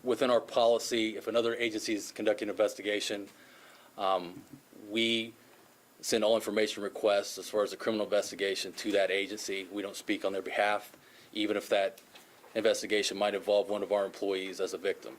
within our policy, if another agency is conducting an investigation, we send all information requests as far as a criminal investigation to that agency. We don't speak on their behalf, even if that investigation might involve one of our employees as a victim.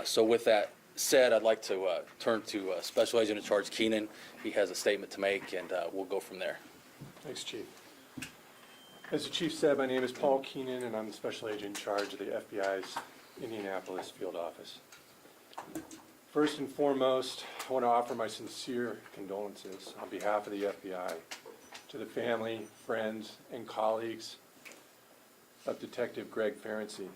So with that said, I'd like to turn to Special Agent in Charge Keenan. He has a statement to make, and we'll go from there. Thanks, Chief. As the Chief said, my name is Paul Keenan, and I'm the Special Agent in charge of the FBI's Indianapolis Field Office. First and foremost, I want to offer my sincere condolences on behalf of the FBI to the family, friends, and colleagues of Detective Greg Farency.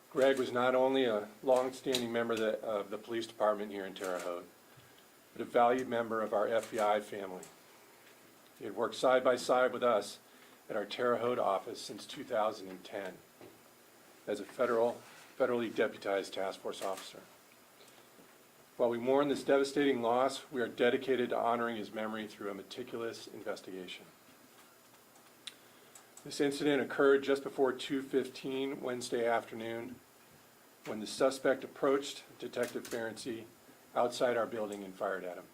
Greg was not only a long-standing member of the police department here in Terre Haute, but a valued member of our FBI family. He had worked side by side with us at our Terre Haute office since 2010 as a federally deputized task force officer. While we mourn this devastating loss, we are dedicated to honoring his memory through a meticulous investigation. This incident occurred just before 2:15 Wednesday afternoon when the suspect approached Detective Farency outside our building and fired at him.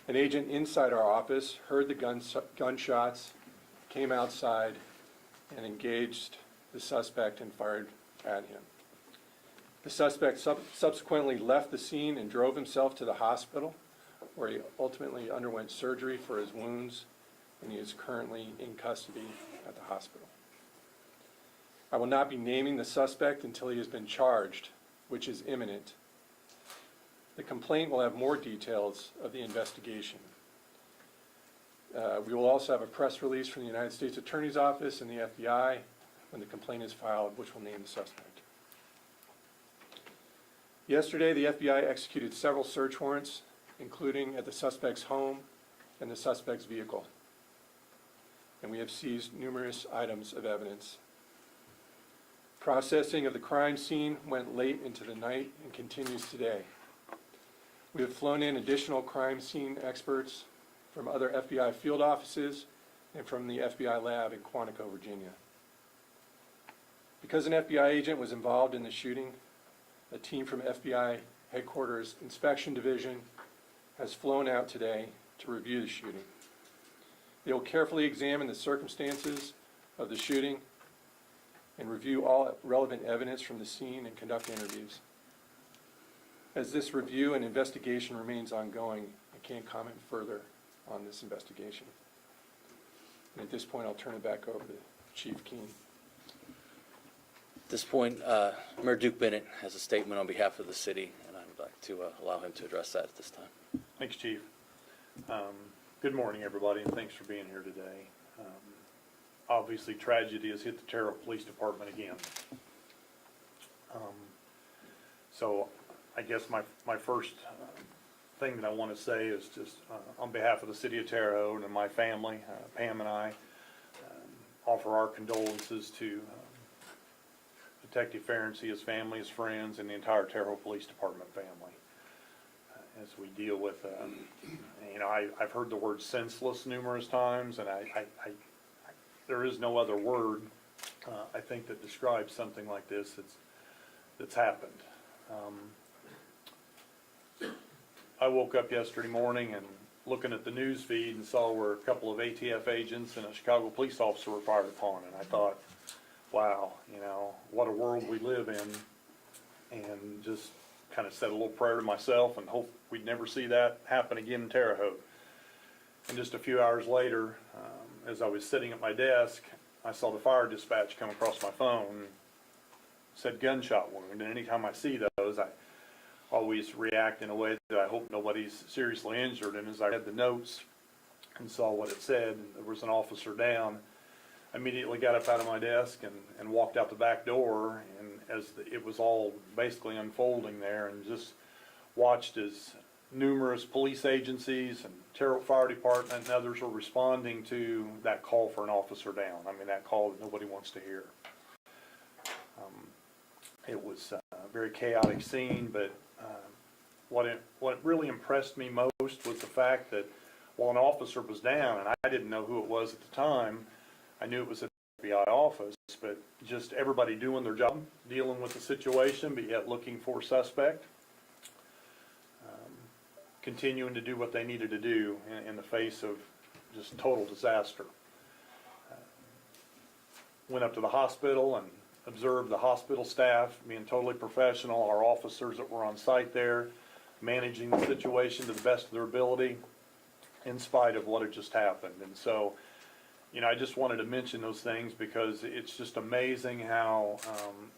An agent inside our office heard the gunshots, came outside, and engaged the suspect and fired at him. The suspect subsequently left the scene and drove himself to the hospital, where he ultimately underwent surgery for his wounds, and he is currently in custody at the hospital. I will not be naming the suspect until he has been charged, which is imminent. The complaint will have more details of the investigation. We will also have a press release from the United States Attorney's Office and the FBI when the complaint is filed, which will name the suspect. Yesterday, the FBI executed several search warrants, including at the suspect's home and the suspect's vehicle, and we have seized numerous items of evidence. Processing of the crime scene went late into the night and continues today. We have flown in additional crime scene experts from other FBI field offices and from the FBI lab in Quantico, Virginia. Because an FBI agent was involved in the shooting, a team from FBI Headquarters Inspection Division has flown out today to review the shooting. They will carefully examine the circumstances of the shooting and review all relevant evidence from the scene and conduct interviews. As this review and investigation remains ongoing, I can't comment further on this investigation. And at this point, I'll turn it back over to Chief Keene. At this point, Mayor Duke Bennett has a statement on behalf of the city, and I would like to allow him to address that at this time. Thanks, Chief. Good morning, everybody, and thanks for being here today. Obviously, tragedy has hit the Terre Haute Police Department again. So I guess my first thing that I want to say is just on behalf of the city of Terre Haute and my family, Pam and I, offer our condolences to Detective Farency, his family, his friends, and the entire Terre Haute Police Department family. As we deal with, I've heard the word senseless numerous times, and there is no other word, I think, that describes something like this that's happened. I woke up yesterday morning and looking at the news feed and saw where a couple of ATF agents and a Chicago police officer were fired upon, and I thought, wow, what a world we live in, and just kind of said a little prayer to myself and hope we'd never see that happen again in Terre Haute. And just a few hours later, as I was sitting at my desk, I saw the fire dispatch come across my phone and said gunshot wound, and anytime I see those, I always react in a way that I hope nobody's seriously injured. And as I read the notes and saw what it said, and there was an officer down, I immediately got up out of my desk and walked out the back door, and as it was all basically unfolding there, and just watched as numerous police agencies and Terre Haute Fire Department and others were responding to that call for an officer down. I mean, that call that nobody wants to hear. It was a very chaotic scene, but what really impressed me most was the fact that while an officer was down, and I didn't know who it was at the time, I knew it was at the FBI office, but just everybody doing their job, dealing with the situation, but yet looking for a suspect. Continuing to do what they needed to do in the face of just total disaster. Went up to the hospital and observed the hospital staff being totally professional, our officers that were on site there, managing the situation to the best of their ability in spite of what had just happened. And so, you know, I just wanted to mention those things because it's just amazing how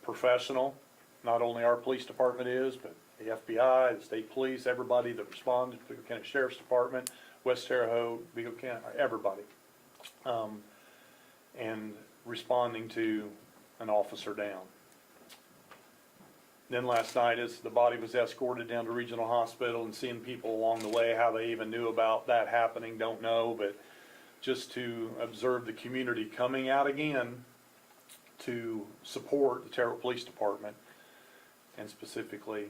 professional not only our police department is, but the FBI, the state police, everybody that responded, Beagle County Sheriff's Department, West Terre Haute, Beagle County, everybody, and responding to an officer down. Then last night, as the body was escorted down to Regional Hospital and seeing people along the way, how they even knew about that happening, don't know, but just to observe the community coming out again to support the Terre Haute Police Department, and specifically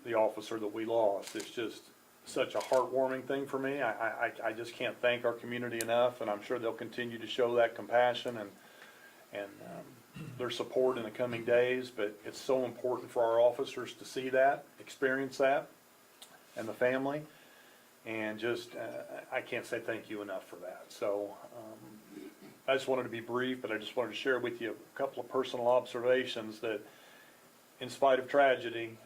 the officer that we lost. It's just such a heartwarming thing for me. I just can't thank our community enough, and I'm sure they'll continue to show that compassion and their support in the coming days. But it's so important for our officers to see that, experience that, and the family. And just, I can't say thank you enough for that. So I just wanted to be brief, but I just wanted to share with you a couple of personal observations that, in spite of tragedy,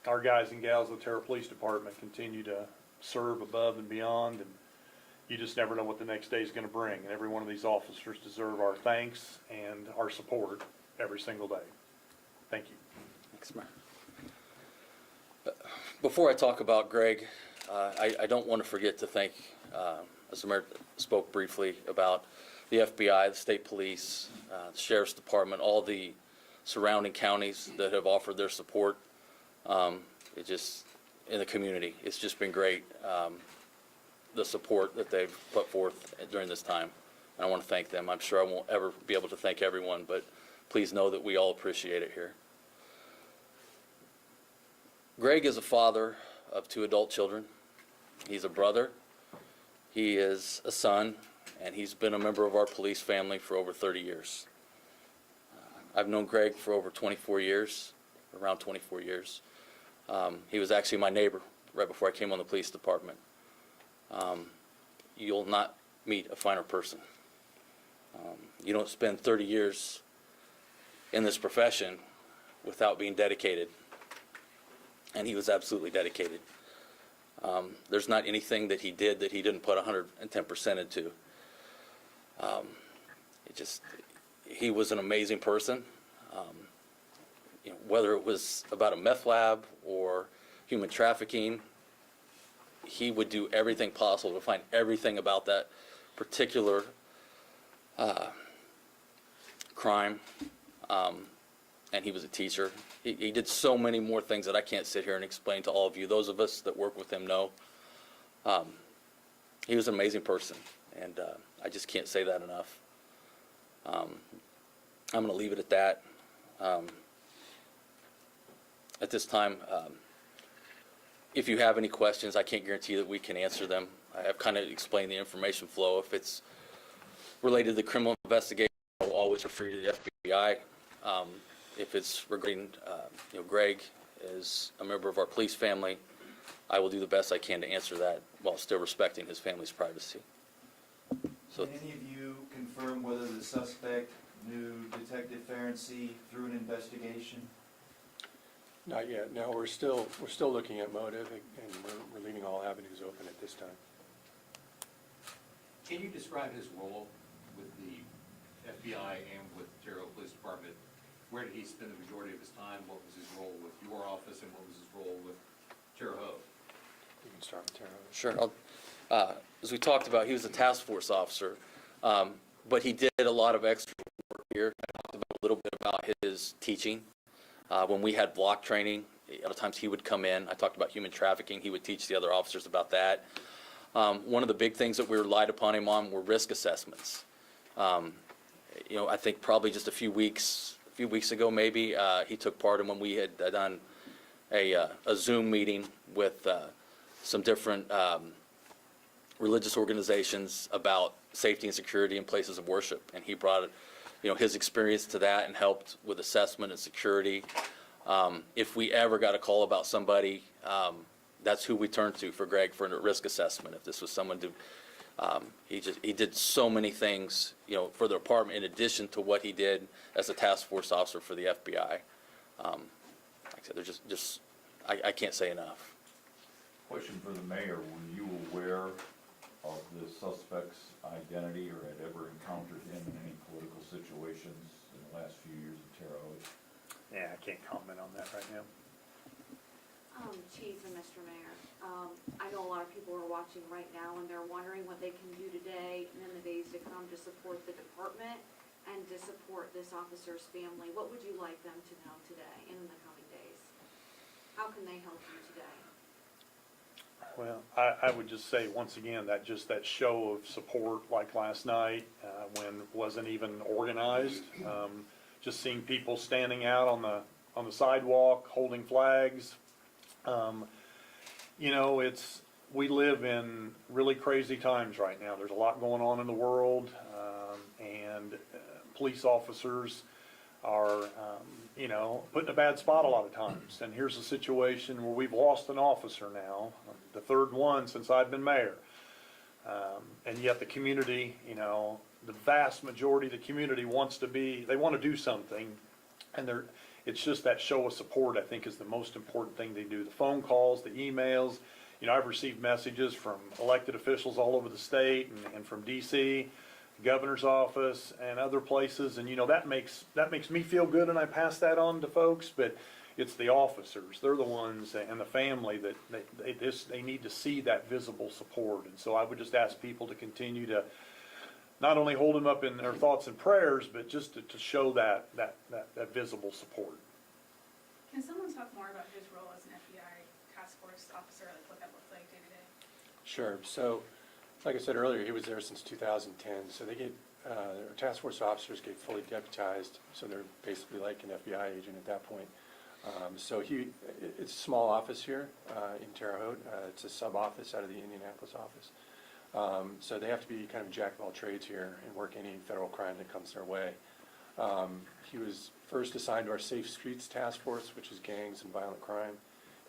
our guys and gals of the Terre Haute Police Department continue to serve above and beyond, and you just never know what the next day is going to bring. And every one of these officers deserve our thanks and our support every single day. Thank you. Thanks, Mayor. Before I talk about Greg, I don't want to forget to thank, as the Mayor spoke briefly about the FBI, the state police, the Sheriff's Department, all the surrounding counties that have offered their support. It just, in the community, it's just been great, the support that they've put forth during this time. And I want to thank them. I'm sure I won't ever be able to thank everyone, but please know that we all appreciate it here. Greg is a father of 2 adult children. He's a brother. He is a son, and he's been a member of our police family for over 30 years. I've known Greg for over 24 years, around 24 years. He was actually my neighbor right before I came on the police department. You'll not meet a finer person. You don't spend 30 years in this profession without being dedicated. And he was absolutely dedicated. There's not anything that he did that he didn't put 110% into. He was an amazing person. Whether it was about a meth lab or human trafficking, he would do everything possible to find everything about that particular crime. And he was a teacher. He did so many more things that I can't sit here and explain to all of you. Those of us that work with him know. He was an amazing person, and I just can't say that enough. I'm going to leave it at that. At this time, if you have any questions, I can't guarantee that we can answer them. I've kind of explained the information flow. If it's related to the criminal investigation, I'll always refer you to the FBI. If it's regarding, Greg is a member of our police family, I will do the best I can to answer that while still respecting his family's privacy. So, Can any of you confirm whether the suspect knew Detective Farency through an investigation? Not yet. No, we're still looking at motive, and we're leaving all avenues open at this time. Can you describe his role with the FBI and with the Terre Haute Police Department? Where did he spend the majority of his time? What was his role with your office, and what was his role with Terre Haute? You can start with Terre Haute. sure. As we talked about, he was a task force officer, but he did a lot of extra work here. I talked about a little bit about his teaching. When we had block training, a lot of times he would come in. I talked about human trafficking. He would teach the other officers about that. One of the big things that we relied upon him on were risk assessments. I think probably just a few weeks ago maybe, he took part in when we had done a Zoom meeting with some different religious organizations about safety and security in places of worship. And he brought his experience to that and helped with assessment and security. If we ever got a call about somebody, that's who we turned to for Greg for a risk assessment. If this was someone to, he did so many things, for the department in addition to what he did as a task force officer for the FBI. Like I said, they're I can't say enough. Question for the mayor, were you aware of the suspect's identity or had ever encountered him in any political situations in the last few years of Terre Haute? Yeah, I can't comment on that right now. Chief and Mr. Mayor, I know a lot of people are watching right now and they're wondering what they can do today and in the days to come to support the department and to support this officer's family. What would you like them to know today and in the coming days? How can they help you today? Well, I would just say, once again, that show of support like last night, when it wasn't even organized, just seeing people standing out on the sidewalk, holding flags. We live in really crazy times right now. There's a lot going on in the world, and police officers are, put in a bad spot a lot of times. And here's a situation where we've lost an officer now, the third one since I've been mayor. And yet the community, the vast majority of the community they want to do something. And it's just that show of support, I think, is the most important thing they do. The phone calls, the emails. I've received messages from elected officials all over the state and from DC, governor's office, and other places. And, that makes me feel good, and I pass that on to folks. But it's the officers. They're the ones, and the family, that they need to see that visible support. And so I would just ask people to continue to not only hold him up in their thoughts and prayers, but just to show that visible support. Can someone talk more about his role as an FBI task force officer, like what that looks like day to day? Sure. So, like I said earlier, he was there since 2010. So they task force officers get fully deputized. So they're basically like an FBI agent at that point. It's a small office here in Terre Haute. It's a sub-office out of the Indianapolis office. So they have to be kind of jack of all trades here and work any federal crime that comes their way. He was first assigned to our Safe Streets Task Force, which is gangs and violent crime,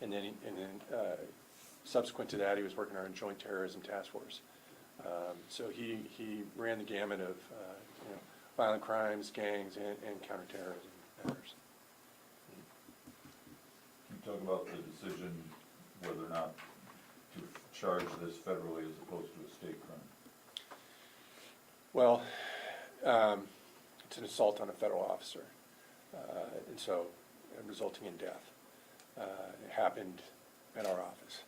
and then subsequent to that, he was working on our Joint Terrorism Task Force. So he ran the gamut of violent crimes, gangs, and counterterrorism matters. Can you talk about the decision whether or not to charge this federally as opposed to a state crime? Well, it's an assault on a federal officer, and so resulting in death. It happened at our office,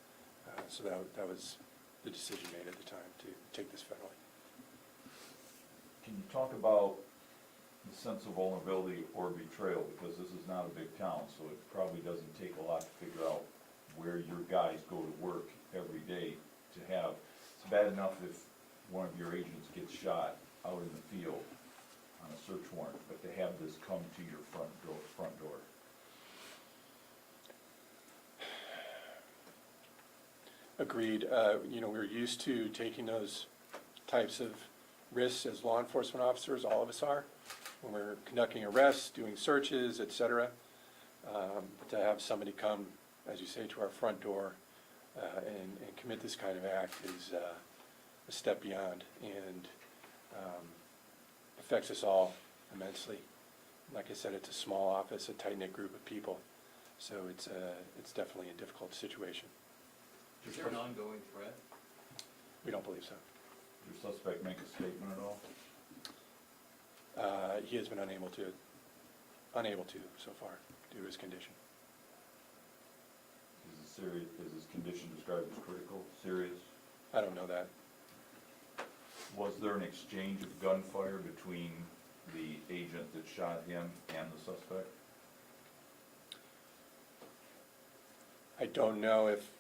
so that was the decision made at the time to take this federally. Can you talk about the sense of vulnerability or betrayal? Because this is not a big town, so it probably doesn't take a lot to figure out where your guys go to work every day to have. It's bad enough if one of your agents gets shot out in the field on a search warrant, but to have this come to your front door. Agreed. We're used to taking those types of risks as law enforcement officers, all of us are, when we're conducting arrests, doing searches, et cetera. To have somebody come, as you say, to our front door and commit this kind of act is a step beyond and affects us all immensely. Like I said, it's a small office, a tight-knit group of people, so it's definitely a difficult situation. Is there an ongoing threat? We don't believe so. Did your suspect make a statement at all? He has been unable to so far due to his condition. Is his condition described as critical, serious? I don't know that. Was there an exchange of gunfire between the agent that shot him and the suspect? I don't know if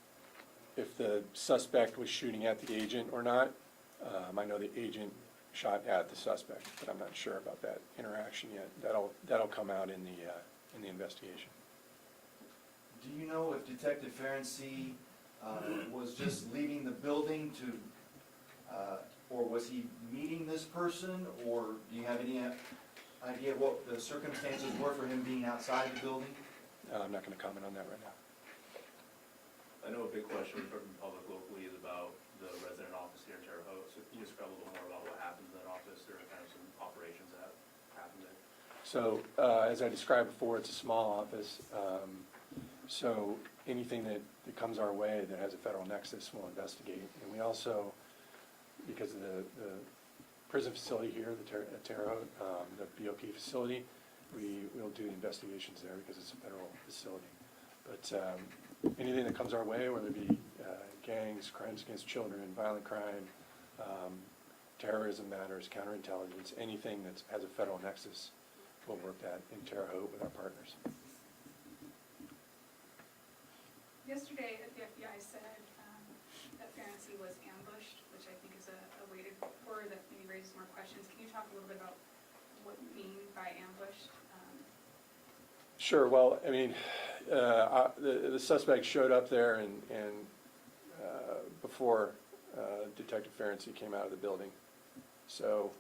the suspect was shooting at the agent or not. I know the agent shot at the suspect, but I'm not sure about that interaction yet. That'll come out in the investigation. Do you know if Detective Farency was just leaving the building to, or was he meeting this person, or do you have any idea what the circumstances were for him being outside the building? I'm not going to comment on that right now. I know a big question from the public locally is about the resident office here in Terre Haute. So can you describe a little more about what happens in that office? There are kind of some operations that happen there. So, as I described before, it's a small office. So anything that comes our way that has a federal nexus, we'll investigate. And we also, because of the prison facility here, at Terre Haute, the BOP facility, we'll do investigations there because it's a federal facility. But anything that comes our way, whether it be gangs, crimes against children, violent crime, terrorism matters, counterintelligence, anything that has a federal nexus, we'll work that in Terre Haute with our partners. Yesterday, the FBI said that Farency was ambushed, which I think is a weighted word that maybe raises more questions. Can you talk a little bit about what you mean by ambushed? Sure. Well, I mean, the suspect showed up there and before Detective Farency came out of the building. So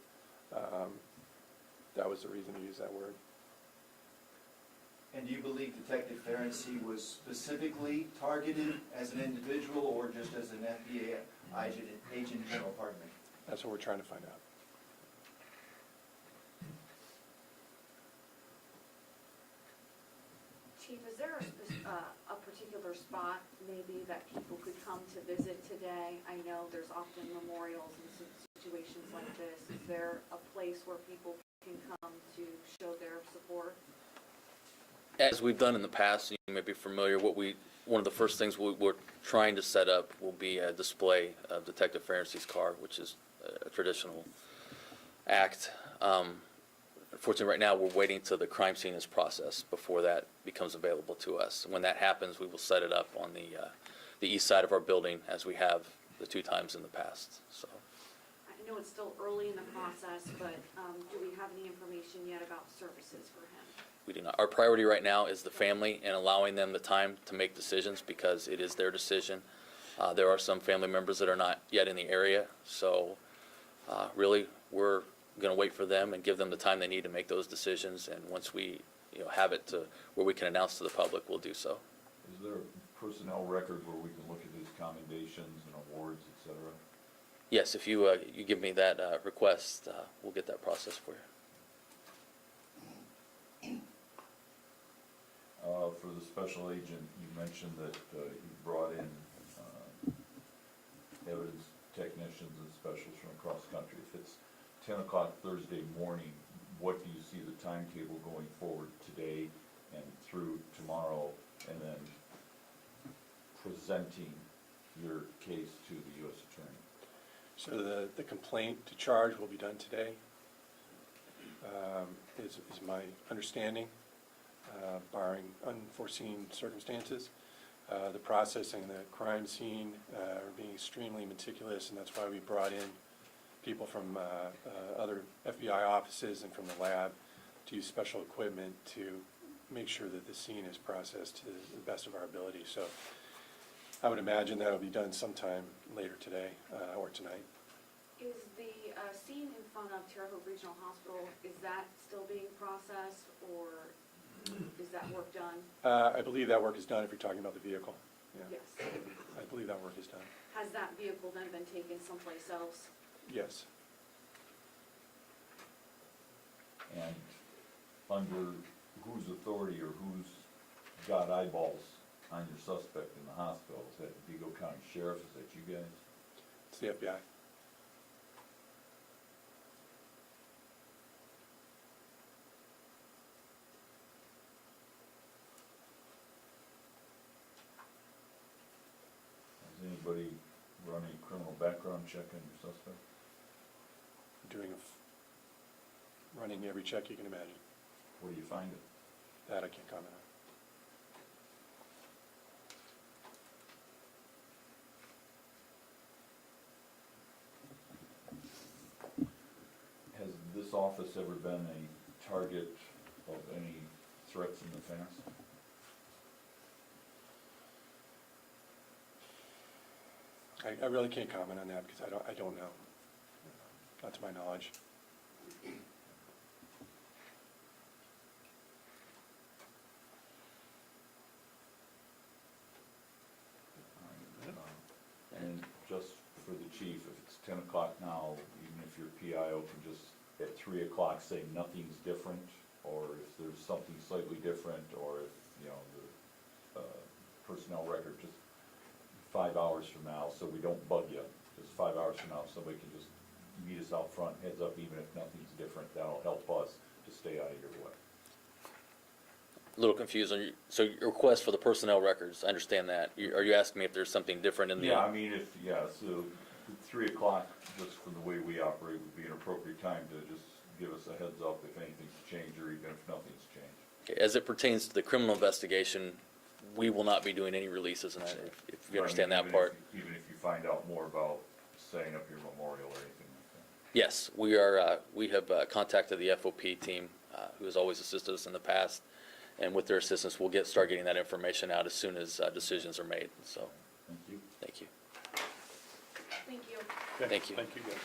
that was the reason to use that word. And do you believe Detective Farency was specifically targeted as an individual or just as an FBI agent general, pardon me? That's what we're trying to find out. Chief, is there a particular spot maybe that people could come to visit today? I know there's often memorials in situations like this. Is there a place where people can come to show their support? As we've done in the past, you may be familiar, one of the first things we're trying to set up will be a display of Detective Ferency's car, which is a traditional act. Unfortunately, right now, we're waiting till the crime scene is processed before that becomes available to us. When that happens, we will set it up on the east side of our building, as we have the 2 times in the past. So, I know it's still early in the process, but do we have any information yet about services for him? we do not. Our priority right now is the family and allowing them the time to make decisions because it is their decision. There are some family members that are not yet in the area, so really we're going to wait for them and give them the time they need to make those decisions. And once we, have it to where we can announce to the public, we'll do so. Is there a personnel record where we can look at his commendations and awards, et cetera? Yes, if you give me that request, we'll get that process for you. For the special agent, you mentioned that you brought in evidence technicians and specialists from across the country. If it's 10 o'clock Thursday morning, what do you see the timetable going forward today and through tomorrow, and then presenting your case to the U.S. Attorney? So the complaint to charge will be done today, is my understanding, barring unforeseen circumstances. The processing, the crime scene are being extremely meticulous, and that's why we brought in people from other FBI offices and from the lab to use special equipment to make sure that the scene is processed to the best of our ability. So I would imagine that'll be done sometime later today or tonight. Is the scene in front of Terre Haute Regional Hospital, is that still being processed, or is that work done? I believe that work is done if you're talking about the vehicle. Yeah. Yes. I believe that work is done. Has that vehicle then been taken someplace else? Yes. And under whose authority or who's got eyeballs on your suspect in the hospital? Is that Vigo County Sheriff? Is that you guys? It's the FBI. Has anybody run a criminal background check on your suspect? Doing running every check you can imagine. What do you find it? That I can't comment on. Has this office ever been a target of any threats in the past? I really can't comment on that because I don't know. Not to my knowledge. 3 o'clock say nothing's different, or if there's something slightly different, or if, you know, the personnel record just 5 hours from now, so we don't bug you, just 5 hours from now, somebody can just meet us out front, heads up, even if nothing's different, that'll help us to stay out of your way. A little confused on you, so your request for the personnel records, I understand that. Are you asking me if there's something different in the? Yeah, I mean, so 3 o'clock, just from the way we operate, would be an appropriate time to just give us a heads up if anything's changed, or even if nothing's changed. Okay, as it pertains to the criminal investigation, we will not be doing any releases in that, if you understand that part. Even if you find out more about setting up your memorial or anything like that. Yes, we are, we have contacted the FOP team, who has always assisted us in the past, and with their assistance, we'll start getting that information out as soon as decisions are made, so, Thank you. thank you. Thank you. Okay, Thank you. Thank you, guys.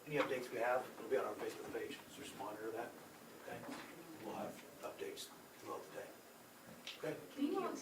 Any updates we have, it'll be on our Facebook page, so just monitor that, okay? We'll have updates throughout the day. Okay? Can you volunteer